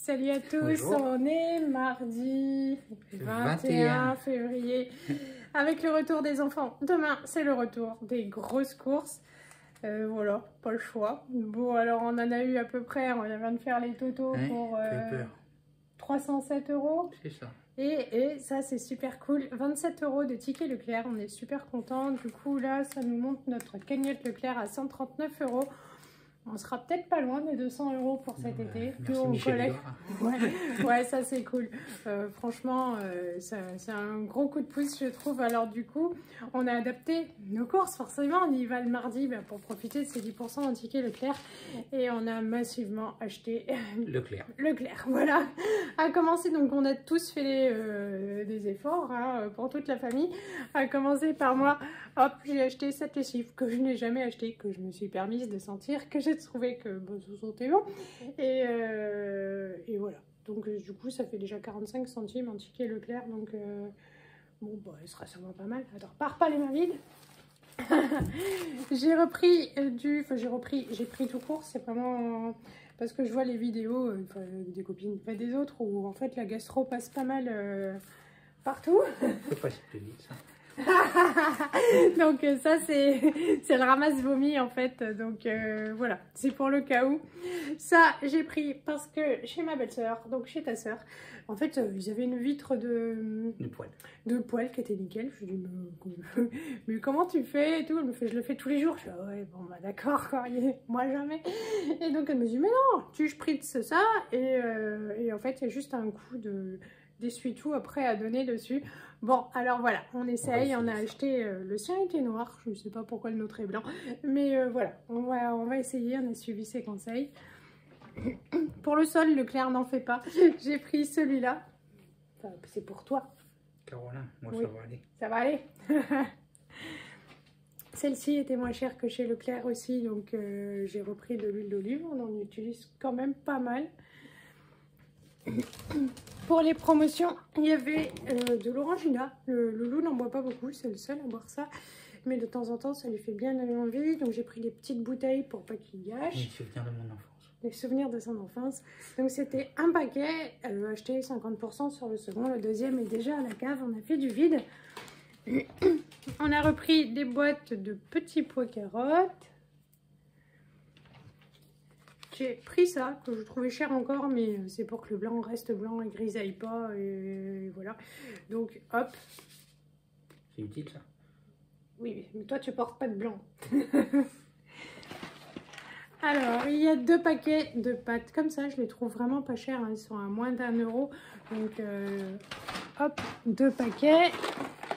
Salut à tous, Bonjour. on est mardi 21 février avec le retour des enfants. Demain, c'est le retour des grosses courses. Voilà, pas le choix. Bon, alors on en a eu à peu près, on vient de faire les totaux Ouais, pour peur. 307 €. C'est ça. Et ça, c'est super cool. 27 € de ticket Leclerc, on est super contents. Du coup, là, ça nous monte notre cagnotte Leclerc à 139 €. On sera peut-être pas loin des 200 € pour cet été. Merci Michel. Ouais, ça c'est cool. Franchement, c'est un gros coup de pouce, je trouve. Alors du coup, on a adapté nos courses. Forcément, on y va le mardi pour profiter de ces 10% en ticket Leclerc. Et on a massivement acheté Leclerc. Leclerc, voilà. À commencer, donc on a tous fait des efforts pour toute la famille. À commencer par moi, hop, j'ai acheté cette lessive que je n'ai jamais acheté, que je me suis permise de sentir, que j'ai trouvé que ça sentait bon. Et voilà. Donc du coup, ça fait déjà 45 centimes en ticket Leclerc. Donc bon, bah, il sera sûrement pas mal. Attends, pars pas les mains vides. J'ai repris j'ai pris tout court. C'est vraiment parce que je vois les vidéos des copines, des autres, où en fait la gastro passe pas mal partout. Faut passer plus vite, ça. Donc ça c'est le ramasse-vomi en fait. Donc voilà, c'est pour le cas où. Ça j'ai pris parce que chez ma belle-sœur, donc chez ta sœur, en fait ils avaient une vitre de poêle qui était nickel. Je lui dis mais comment tu fais et tout. Elle me fait je le fais tous les jours. Je dis ah ouais bon bah d'accord quoi, moi jamais. Et donc elle me dit mais non, tu spritz ça et en fait il y a juste un coup d'essuie-tout après à donner dessus. Bon, alors voilà, on essaye, on a acheté, le sien était noir, je ne sais pas pourquoi le nôtre est blanc, mais voilà, on va essayer, on a suivi ses conseils. Pour le sol, Leclerc n'en fait pas, j'ai pris celui-là, enfin, c'est pour toi. Caroline, moi Oui, ça va aller. Celle-ci était moins chère que chez Leclerc aussi, donc j'ai repris de l'huile d'olive, on en utilise quand même pas mal. Pour les promotions, il y avait de l'orangina. Le loulou n'en boit pas beaucoup, c'est le seul à boire ça. Mais de temps en temps, ça lui fait bien envie. Donc j'ai pris des petites bouteilles pour pas qu'il gâche. Les souvenirs de mon enfance. Les souvenirs de son enfance. Donc c'était un paquet, acheté 50% sur le second. Le deuxième est déjà à la cave, on a fait du vide. On a repris des boîtes de petits pois carottes. J'ai pris ça, que je trouvais cher encore, mais c'est pour que le blanc reste blanc et grisaille pas, et voilà. Donc, hop. C'est utile, ça? Oui, mais toi, tu portes pas de blanc. Alors, il y a 2 paquets de pâtes comme ça, je les trouve vraiment pas chers, hein. Ils sont à moins d'1 €. Donc, hop, 2 paquets.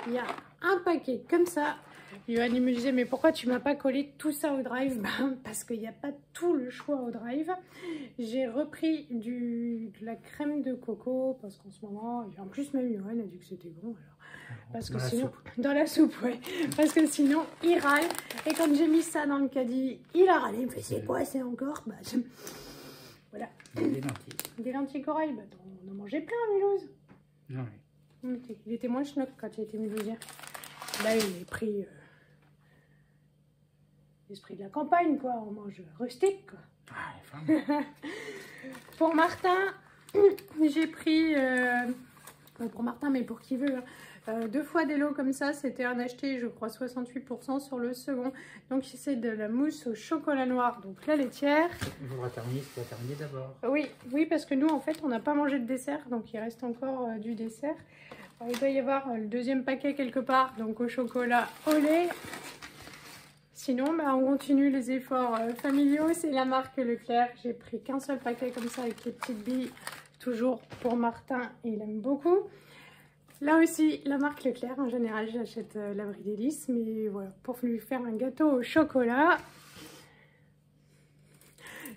Il y a un paquet comme ça. Yoann me disait mais pourquoi tu m'as pas collé tout ça au drive? Parce qu'il n'y a pas tout le choix au drive. J'ai repris de la crème de coco parce qu'en ce moment, et en plus même Yoann a dit que c'était bon alors. Parce que sinon, dans la soupe, ouais. Parce que sinon, il râle. Et quand j'ai mis ça dans le caddie, il a râlé. Il me fait c'est quoi, c'est encore voilà. Des lentilles. Des lentilles corail. Bah, on en mangeait plein à Mulhouse. Non, oui. Il était moins schnock quand il était mulhousien. Là, il est pris l'esprit de la campagne, quoi. On mange rustique, quoi. Ah, Pour Martin, j'ai pris... pour Martin, mais pour qui veut, hein, 2 fois des lots comme ça. C'était un acheté, je crois, 68% sur le second. Donc, c'est de la mousse au chocolat noir, donc la laitière. On va terminer d'abord. Oui, parce que nous, en fait, on n'a pas mangé de dessert. Donc, il reste encore du dessert. Alors, il doit y avoir le deuxième paquet quelque part, donc au chocolat, au lait. Sinon, bah, on continue les efforts familiaux. C'est la marque Leclerc. J'ai pris qu'un seul paquet comme ça avec les petites billes. Toujours pour Martin, il aime beaucoup. Là aussi, la marque Leclerc. En général, j'achète l'Abri Délices. Mais voilà, pour lui faire un gâteau au chocolat.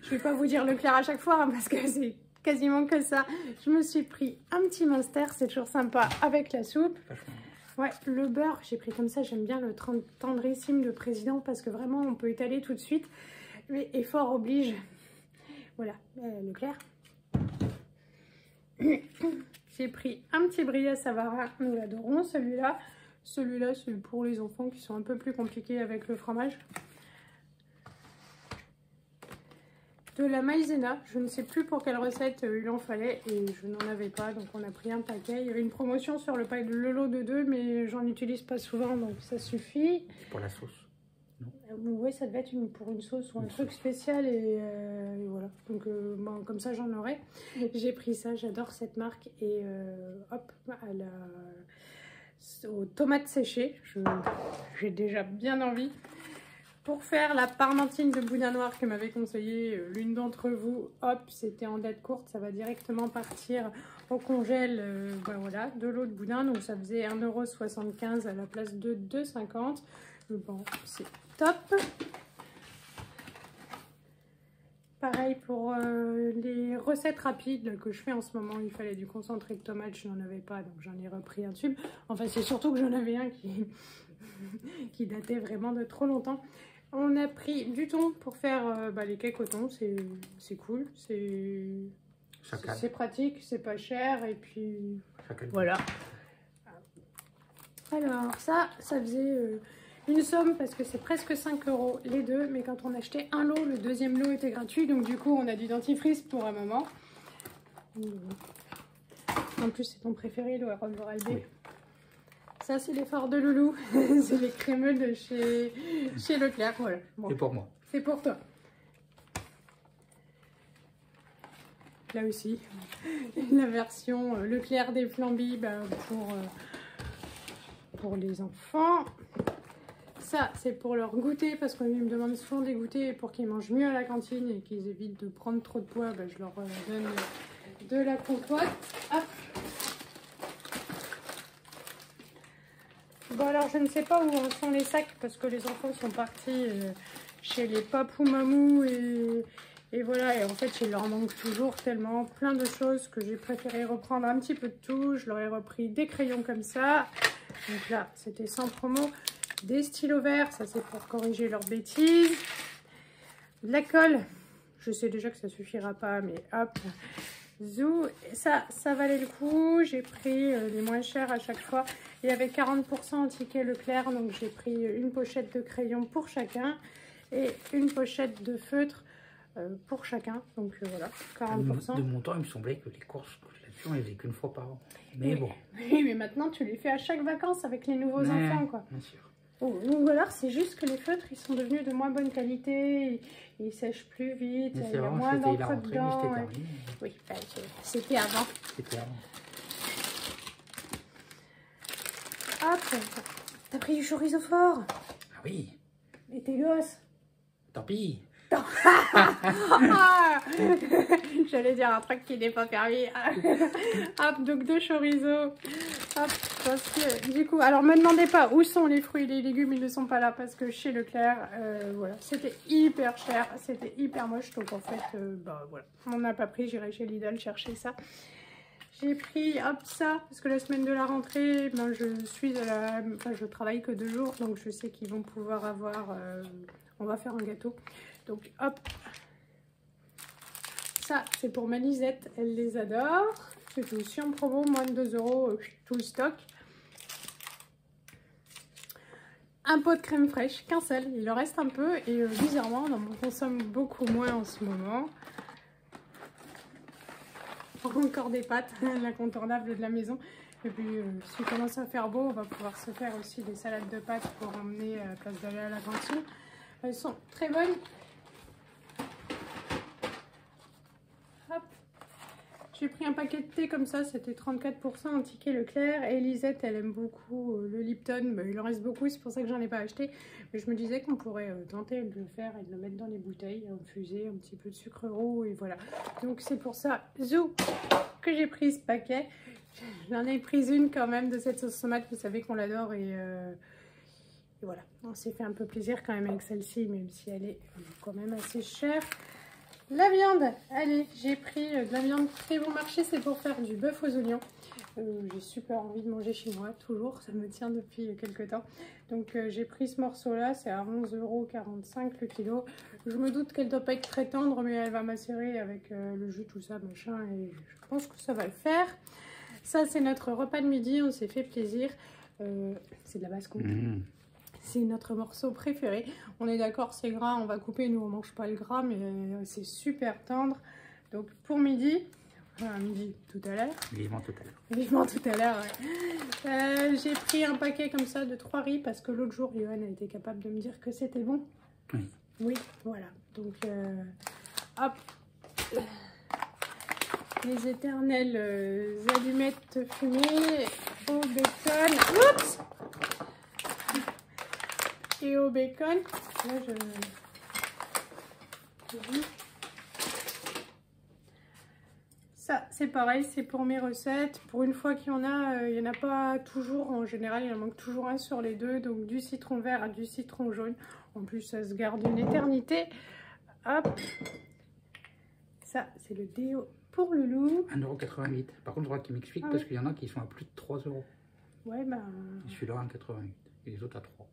Je ne vais pas vous dire Leclerc à chaque fois, hein, parce que c'est quasiment que ça. Je me suis pris un petit Munster. C'est toujours sympa avec la soupe. Ouais, le beurre, j'ai pris comme ça, j'aime bien le tendrissime de président parce que vraiment on peut étaler tout de suite. Mais effort oblige. Voilà, Leclerc. J'ai pris un petit brie à Savarin, nous l'adorons celui-là. Celui-là, c'est pour les enfants qui sont un peu plus compliqués avec le fromage. de la maïzena. Je ne sais plus pour quelle recette il en fallait et je n'en avais pas, donc on a pris un paquet. Il y avait une promotion sur le lot de 2, mais j'en utilise pas souvent, donc ça suffit. C'est pour la sauce. Oui, ça devait être pour une sauce ou un truc spécial et voilà. Donc bon, comme ça j'en aurai. J'ai pris ça, j'adore cette marque et hop, aux tomates séchées. J'ai déjà bien envie. Pour faire la parmentine de boudin noir que m'avait conseillé l'une d'entre vous, hop, c'était en date courte, ça va directement partir au congèle, ben voilà, de l'eau de boudin, donc ça faisait 1,75 € à la place de 2,50 €. Bon, c'est top. Pareil pour les recettes rapides que je fais en ce moment, il fallait du concentré de tomate, je n'en avais pas, donc j'en ai repris un tube. Enfin, c'est surtout que j'en avais un qui datait vraiment de trop longtemps. On a pris du thon pour faire les cakes au thon, c'est cool, c'est pratique, c'est pas cher et puis voilà. Alors ça faisait une somme parce que c'est presque 5 € les deux, mais quand on achetait un lot, le deuxième lot était gratuit, donc du coup on a du dentifrice pour un moment. En plus c'est ton préféré, le Oral B. Oui. Ça, c'est l'effort de Loulou. C'est les crémeux de chez Leclerc. Voilà. Bon. C'est pour moi. C'est pour toi. Là aussi, la version Leclerc des flambis pour les enfants. Ça, c'est pour leur goûter parce qu'ils me demandent souvent des goûters pour qu'ils mangent mieux à la cantine et qu'ils évitent de prendre trop de poids. Je leur donne de la compote. Hop. Bon alors je ne sais pas où en sont les sacs parce que les enfants sont partis chez les papous mamous et voilà, et en fait il leur manque toujours tellement plein de choses que j'ai préféré reprendre un petit peu de tout. Je leur ai repris des crayons comme ça, donc là c'était sans promo, des stylos verts, ça c'est pour corriger leurs bêtises, de la colle, je sais déjà que ça suffira pas mais hop. Zou, ça valait le coup. J'ai pris les moins chers à chaque fois. Il y avait 40% en ticket Leclerc, donc j'ai pris une pochette de crayon pour chacun et une pochette de feutre pour chacun. Donc voilà, 40%. De mon temps, il me semblait que les courses là-dessus, on les faisait qu'une fois par an. Mais oui. Bon. Oui, mais maintenant tu les fais à chaque vacances avec les nouveaux enfants, quoi. Bien sûr. Ou alors c'est juste que les feutres ils sont devenus de moins bonne qualité, ils sèchent plus vite, il y a moins d'encre dedans. Oui, c'était avant. C'était avant. Hop, t'as pris du chorizo fort. Ah oui. Et tes gosses. Tant pis. J'allais dire un truc qui n'est pas permis. Hop, donc de chorizo. Hop, parce que du coup, alors me demandez pas où sont les fruits et les légumes, ils ne sont pas là parce que chez Leclerc, voilà, c'était hyper cher, c'était hyper moche, donc en fait, voilà, on n'a pas pris, j'irai chez Lidl chercher ça. J'ai pris hop ça parce que la semaine de la rentrée, je travaille que 2 jours, donc je sais qu'ils vont pouvoir avoir, on va faire un gâteau. Donc hop, ça c'est pour ma Lisette, elle les adore. C'était aussi en promo, moins de 2 € tout le stock. Un pot de crème fraîche, qu'un seul, il en reste un peu et bizarrement on en consomme beaucoup moins en ce moment. Encore des pâtes, l'incontournable de la maison. Et puis si commence à faire beau, on va pouvoir se faire aussi des salades de pâtes pour emmener à la place d'aller à la cantine. Elles sont très bonnes. Hop. J'ai pris un paquet de thé comme ça, c'était 34% en ticket Leclerc. Et Lisette, elle aime beaucoup le Lipton. Il en reste beaucoup, c'est pour ça que j'en ai pas acheté. Mais je me disais qu'on pourrait tenter de le faire et de le mettre dans les bouteilles, infuser un petit peu de sucre roux et voilà. Donc c'est pour ça, zou, que j'ai pris ce paquet. J'en ai pris une quand même de cette sauce tomate, vous savez qu'on l'adore et voilà. On s'est fait un peu plaisir quand même avec celle-ci, même si elle est quand même assez chère. La viande, allez, j'ai pris de la viande très bon marché, c'est pour faire du bœuf aux oignons. J'ai super envie de manger chinois, toujours, ça me tient depuis quelques temps. Donc j'ai pris ce morceau-là, c'est à 11,45 € le kilo. Je me doute qu'elle ne doit pas être très tendre, mais elle va macérer avec le jus, tout ça, machin, et je pense que ça va le faire. Ça, c'est notre repas de midi, on s'est fait plaisir. C'est de la basse-cour. c'est notre morceau préféré. On est d'accord, c'est gras, on va couper, nous on mange pas le gras, mais c'est super tendre. Donc pour midi, enfin midi tout à l'heure. Vivement tout à l'heure. Vivement tout à l'heure, ouais. J'ai pris un paquet comme ça de 3 riz parce que l'autre jour, Johan a été capable de me dire que c'était bon. Oui. Oui, voilà. Donc, hop. Les éternelles allumettes fumées au bacon. Oups! Et au bacon. Là, ça, c'est pareil, c'est pour mes recettes. Pour une fois qu'il y en a, il n'y en a pas toujours. En général, il en manque toujours un sur les deux. Donc, du citron vert à du citron jaune. En plus, ça se garde une éternité. Hop. Ça, c'est le déo pour le loup. 1,88 €. Par contre, je crois qu'il m'explique parce qu'il y en a qui sont à plus de 3 €. Ouais, bah... Je suis là à 1,88 € et les autres à 3.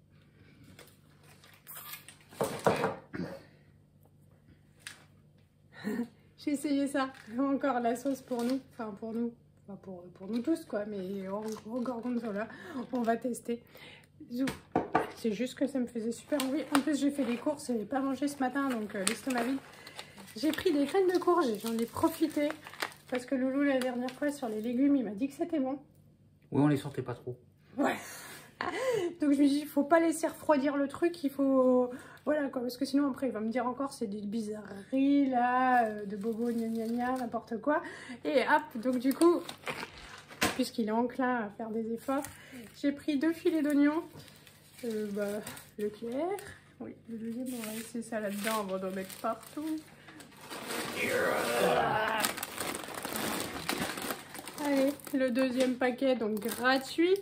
J'ai essayé ça. Encore la sauce pour nous. Enfin, pour nous. Enfin, pour nous tous, quoi. Mais au gorgonzola, on va tester. C'est juste que ça me faisait super envie. En plus, j'ai fait des courses et j'ai pas mangé ce matin, donc l'estomac vide. J'ai pris des graines de courge et j'en ai profité. Parce que Loulou, la dernière fois, sur les légumes, il m'a dit que c'était bon. Oui, on les sortait pas trop. Ouais. Donc je me dis, il faut pas laisser refroidir le truc, il faut... Voilà quoi, parce que sinon après il va me dire encore c'est des bizarreries là, de bobo gna gna gna, n'importe quoi. Et hop, donc du coup, puisqu'il est enclin à faire des efforts, j'ai pris 2 filets d'oignons, Leclerc. Oui, le deuxième on va laisser ça là-dedans avant d'en mettre partout. Allez, le deuxième paquet donc gratuit.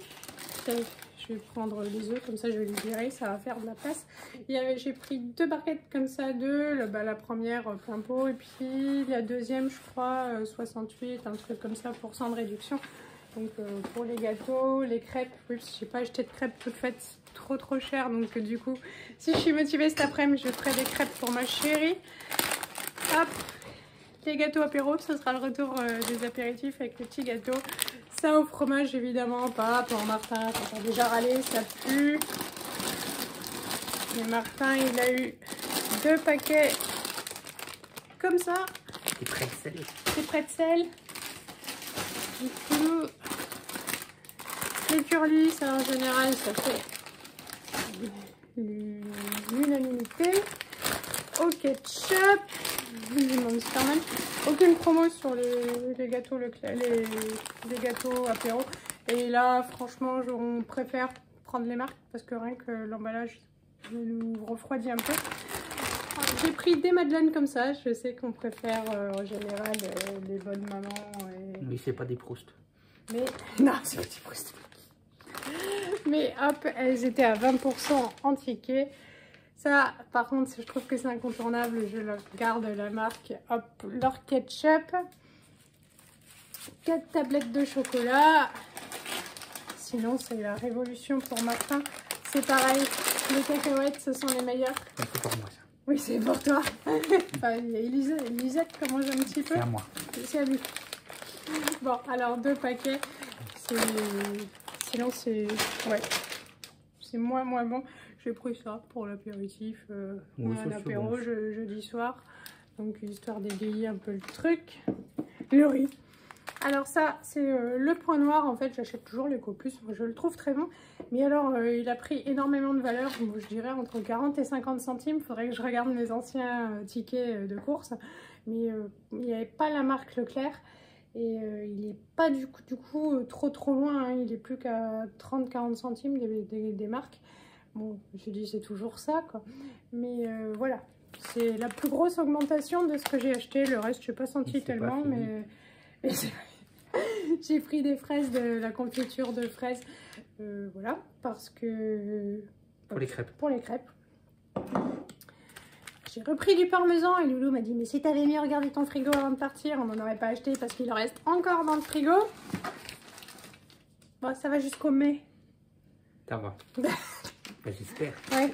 Je vais prendre les œufs, comme ça je vais les virer, ça va faire de la place. J'ai pris 2 barquettes comme ça, la première plein pot, et puis la deuxième je crois 68, un truc comme ça, % de réduction. Donc pour les gâteaux, les crêpes, oui, je sais pas acheté de crêpes toutes faites, trop cher, donc du coup si je suis motivée cet après-midi, je ferai des crêpes pour ma chérie. Hop, les gâteaux apéro, ce sera le retour des apéritifs avec les petits gâteaux. Ça au fromage évidemment pas, pour Martin, quand on a déjà râlé, ça pue. Mais Martin il a eu 2 paquets comme ça. Des pretzels. Des pretzels. Du coup, les curlis, ça en général ça fait l'unanimité. Au ketchup. Aucune promo sur les gâteaux les gâteaux apéro. Et là, franchement, on préfère prendre les marques parce que rien que l'emballage nous refroidit un peu. J'ai pris des madeleines comme ça. Je sais qu'on préfère en général les bonnes mamans. Oui, c'est pas des Proust. Mais non, c'est pas des Proust. Mais hop, elles étaient à 20% en ticket. Ça, par contre, je trouve que c'est incontournable. Je leur garde la marque. Hop, leur ketchup. 4 tablettes de chocolat. Sinon, c'est la révolution pour Martin. C'est pareil. Les cacahuètes, ce sont les meilleurs. C'est pour moi, ça. Oui, c'est pour toi. Enfin, il y a Elisette qui mange un petit peu. C'est à moi. C'est à lui. Bon, alors 2 paquets. Sinon, c'est... Ouais. C'est moins bon. J'ai pris ça pour l'apéritif, oui, un apéro bon. jeudi soir. Donc histoire d'égayer un peu le truc. Le riz. Alors ça, c'est le point noir. En fait, j'achète toujours l'Ecoplus. Je le trouve très bon. Mais alors, il a pris énormément de valeur. Bon, je dirais entre 40 et 50 centimes. Il faudrait que je regarde mes anciens tickets de course. Mais il n'y avait pas la marque Leclerc. Et il n'est pas du coup trop loin. Hein. Il est plus qu'à 30-40 centimes des marques. Bon, je me suis dit c'est toujours ça quoi. Mais voilà, c'est la plus grosse augmentation de ce que j'ai acheté. Le reste, je n'ai pas senti tellement, mais j'ai pris des fraises, de la confiture de fraises. Voilà, parce que... Pour les crêpes. Pour les crêpes. J'ai repris du parmesan et Loulou m'a dit mais si t'avais mis regarder ton frigo avant de partir, on n'en aurait pas acheté parce qu'il en reste encore dans le frigo. Bon, ça va jusqu'au mai. Ça va. J'espère. Ouais.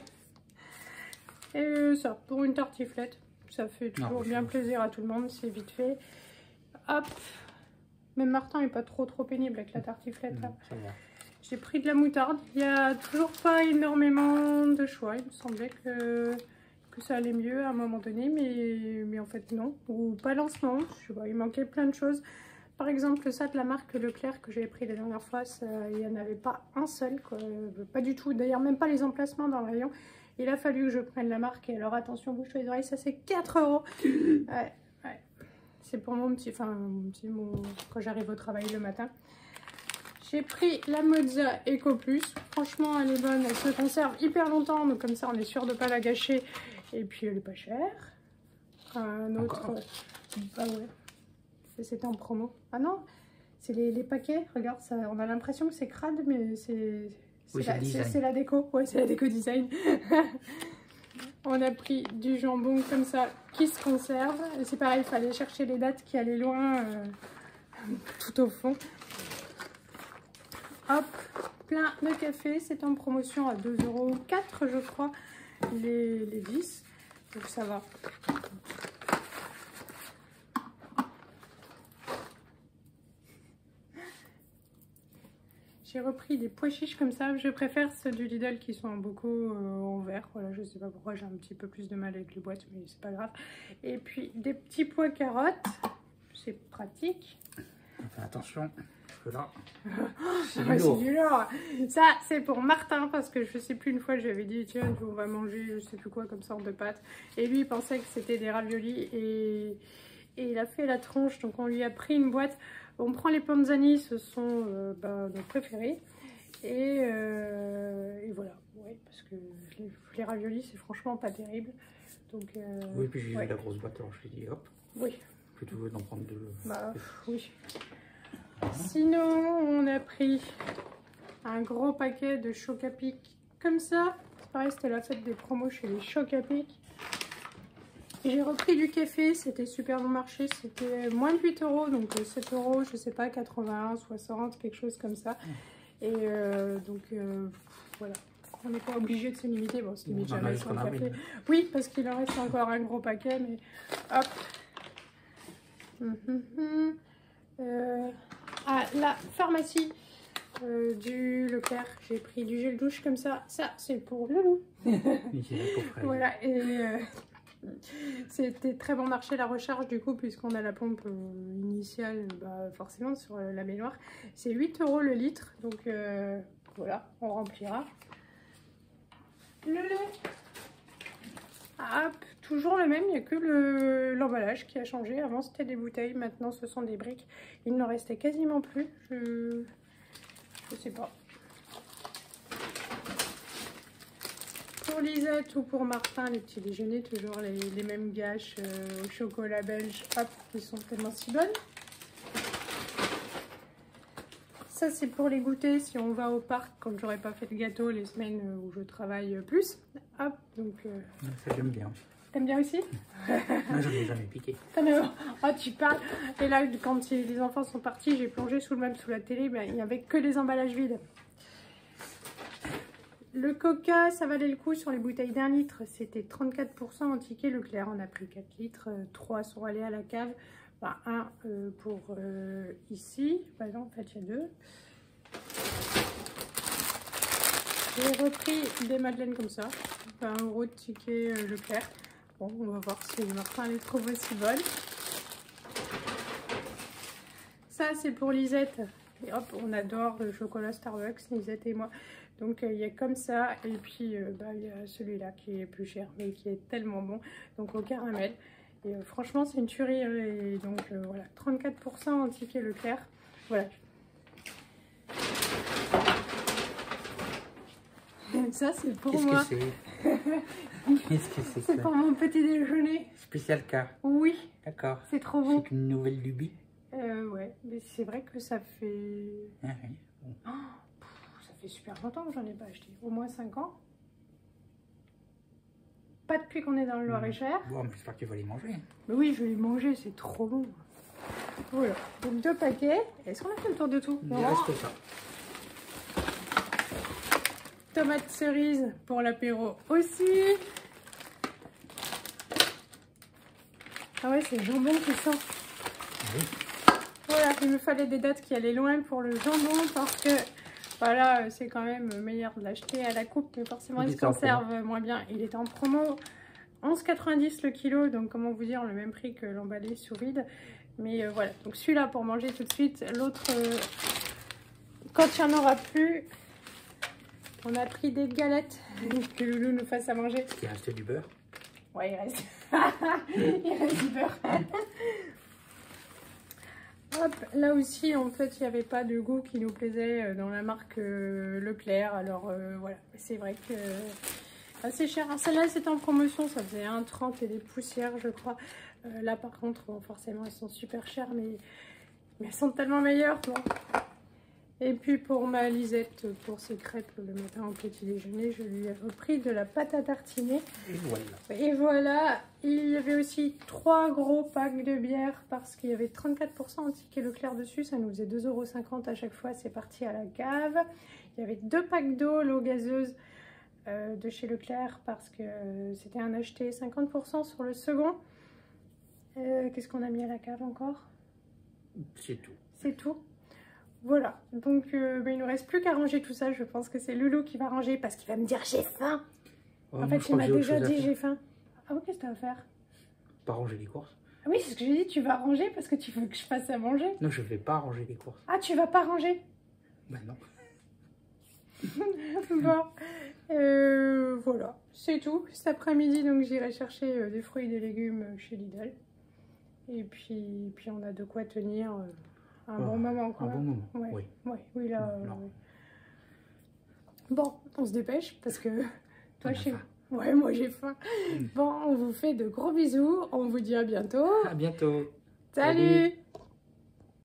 Et ça, pour une tartiflette, ça fait toujours bien plaisir à tout le monde, c'est vite fait. Hop. Même Martin n'est pas trop pénible avec la tartiflette là. Ça va. j'ai pris de la moutarde. Il n'y a toujours pas énormément de choix. Il me semblait que ça allait mieux à un moment donné, mais en fait non. Ou pas lancement, je sais pas, il manquait plein de choses. Par exemple, ça de la marque Leclerc que j'avais pris la dernière fois, il n'y en avait pas un seul, quoi. Pas du tout. D'ailleurs, même pas les emplacements dans le rayon. Il a fallu que je prenne la marque. Et alors attention, bouge-toi les oreilles, ça c'est 4 €. Ouais, ouais. C'est pour mon petit, quand j'arrive au travail le matin. J'ai pris la Mozza Eco Plus. Franchement, elle est bonne. Elle se conserve hyper longtemps. Donc comme ça, on est sûr de ne pas la gâcher. Et puis, elle est pas chère. Un autre... Ah ouais. C'était en promo. Ah non, c'est les paquets. Regarde, ça, on a l'impression que c'est crade, mais c'est la déco. Ouais, c'est la déco design. On a pris du jambon comme ça qui se conserve. C'est pareil, il fallait chercher les dates qui allaient loin tout au fond. Hop, plein de café. C'est en promotion à 2,04 € je crois, les 10. Donc ça va. J'ai repris des pois chiches comme ça. Je préfère ceux du Lidl qui sont en bocaux en verre. Voilà, je sais pas pourquoi j'ai un petit peu plus de mal avec les boîtes, mais c'est pas grave. Et puis des petits pois carottes. C'est pratique. Fais attention, parce que là, c'est du lourd. Ça, c'est pour Martin, parce que je sais plus, une fois, j'avais dit, tiens, on va manger, je sais plus quoi, comme sorte de pâtes. Et lui, il pensait que c'était des raviolis, et il a fait la tronche, donc on lui a pris une boîte. On prend les panzani, ce sont nos préférés. Et voilà, ouais, parce que les raviolis, c'est franchement pas terrible. Donc, oui, puis j'ai vu la grosse boîte, alors je lui ai dit, hop. Oui. Plutôt d'en prendre deux. Bah, oui. Sinon, on a pris un gros paquet de Choc à Pic comme ça. C'est pareil, c'était la fête des promos chez les Choc à Pic. J'ai repris du café, c'était super bon marché, c'était moins de 8 €, donc 7 €, je sais pas, 81, 60, quelque chose comme ça. Et voilà, on n'est pas obligé de se limiter. Bon, c'est limite jamais sur le café. Oui, parce qu'il en reste encore un gros paquet, mais hop. À la pharmacie du Leclerc, j'ai pris du gel douche comme ça. Ça, c'est pour Loulou. Voilà, et c'était très bon marché la recharge du coup, puisqu'on a la pompe initiale, forcément sur la baignoire. C'est 8 € le litre, donc voilà, on remplira. Le lait. Hop, toujours le même, il n'y a que l'emballage qui a changé. Avant c'était des bouteilles, maintenant ce sont des briques. Il n'en restait quasiment plus, je sais pas. Pour Lisette ou pour Martin, les petits déjeuners, toujours les mêmes gâches au chocolat belge, hop, qui sont tellement si bonnes. Ça c'est pour les goûter si on va au parc quand j'aurais pas fait de gâteau les semaines où je travaille plus. Hop, donc... Ça j'aime bien. T'aimes bien aussi? Moi j'en ai jamais piqué. Oh, tu parles. Et là, quand les enfants sont partis, j'ai plongé sous la télé, il n'y avait que les emballages vides. Le coca, ça valait le coup sur les bouteilles d'1 litre. C'était 34% en ticket Leclerc. On a pris 4 litres, 3 sont allés à la cave. Un pour ici. Non, en fait, il y a 2. J'ai repris des madeleines comme ça. 20 € de ticket Leclerc. Bon, on va voir si Martin les trouve aussi bonnes. Ça, c'est pour Lisette. Et hop, on adore le chocolat Starbucks, Lisette et moi. Donc, il y a comme ça. Et puis, il y a celui-là qui est plus cher, mais qui est tellement bon. Donc, au caramel. Et franchement, c'est une tuerie. Et donc, voilà, 34% en ticket Leclerc. Voilà. Ça, c'est pour moi. Qu'est-ce que c'est? C'est pour mon petit déjeuner. Spécial cas. Oui. D'accord. C'est trop bon. C'est une nouvelle lubie. Ouais, mais c'est vrai que ça fait... Ah, oui. Bon. Oh, ça fait super longtemps que j'en ai pas acheté. Au moins 5 ans. Pas depuis qu'on est dans le Loir-et-Cher. Bon, j'espère que tu vas les manger. Mais oui, je vais les manger, c'est trop bon. Voilà, donc 2 paquets. Est-ce qu'on a fait le tour de tout? Il reste ça. Tomates cerises pour l'apéro aussi. Ah ouais, c'est le jambon qui sent. Oui. Voilà, il me fallait des dates qui allaient loin pour le jambon parce que Voilà, c'est quand même meilleur de l'acheter à la coupe, mais forcément il se conserve moins bien. Il est en promo 11,90 le kilo, donc comment vous dire, le même prix que l'emballé sous vide. Mais voilà, donc celui-là pour manger tout de suite. L'autre, quand il n'y en aura plus, on a pris des galettes que Loulou nous fasse à manger. Il reste du beurre. Ouais, il reste, il reste du beurre. Hop, là aussi, en fait, il n'y avait pas de goût qui nous plaisait dans la marque Leclerc. Alors voilà, c'est vrai que assez cher. Celle-là, c'était en promotion, ça faisait 1,30 et des poussières, je crois. Là, par contre, bon, forcément, elles sont super chères, mais elles sont tellement meilleures. Bon. Et puis, pour ma Lisette, pour ses crêpes le matin au petit déjeuner, je lui ai repris de la pâte à tartiner. Et voilà. Et voilà, il y avait aussi 3 gros packs de bière parce qu'il y avait 34% en ticket Leclerc dessus. Ça nous faisait 2,50 € à chaque fois. C'est parti à la cave. Il y avait 2 packs d'eau, l'eau gazeuse de chez Leclerc parce que c'était un acheté 50% sur le second. Qu'est-ce qu'on a mis à la cave encore? C'est tout. C'est tout. Voilà, donc il ne nous reste plus qu'à ranger tout ça. Je pense que c'est Loulou qui va ranger parce qu'il va me dire j'ai faim. Oh, en fait, il m'a déjà dit j'ai faim. Ah oui, qu'est-ce que tu vas faire? Pas ranger les courses. Ah oui, c'est ce que j'ai dit, tu vas ranger parce que tu veux que je fasse à manger. Non, je vais pas ranger les courses. Ah, tu vas pas ranger? Bah non. Bon, voilà, c'est tout. Cet après-midi, donc j'irai chercher des fruits et des légumes chez Lidl. Et puis on a de quoi tenir un bon moment, quoi. Un bon moment, ouais. oui. Oui, là. Bon, on se dépêche parce que toi, je sais. Ouais, moi j'ai faim. Bon, on vous fait de gros bisous. On vous dit à bientôt. À bientôt. Salut.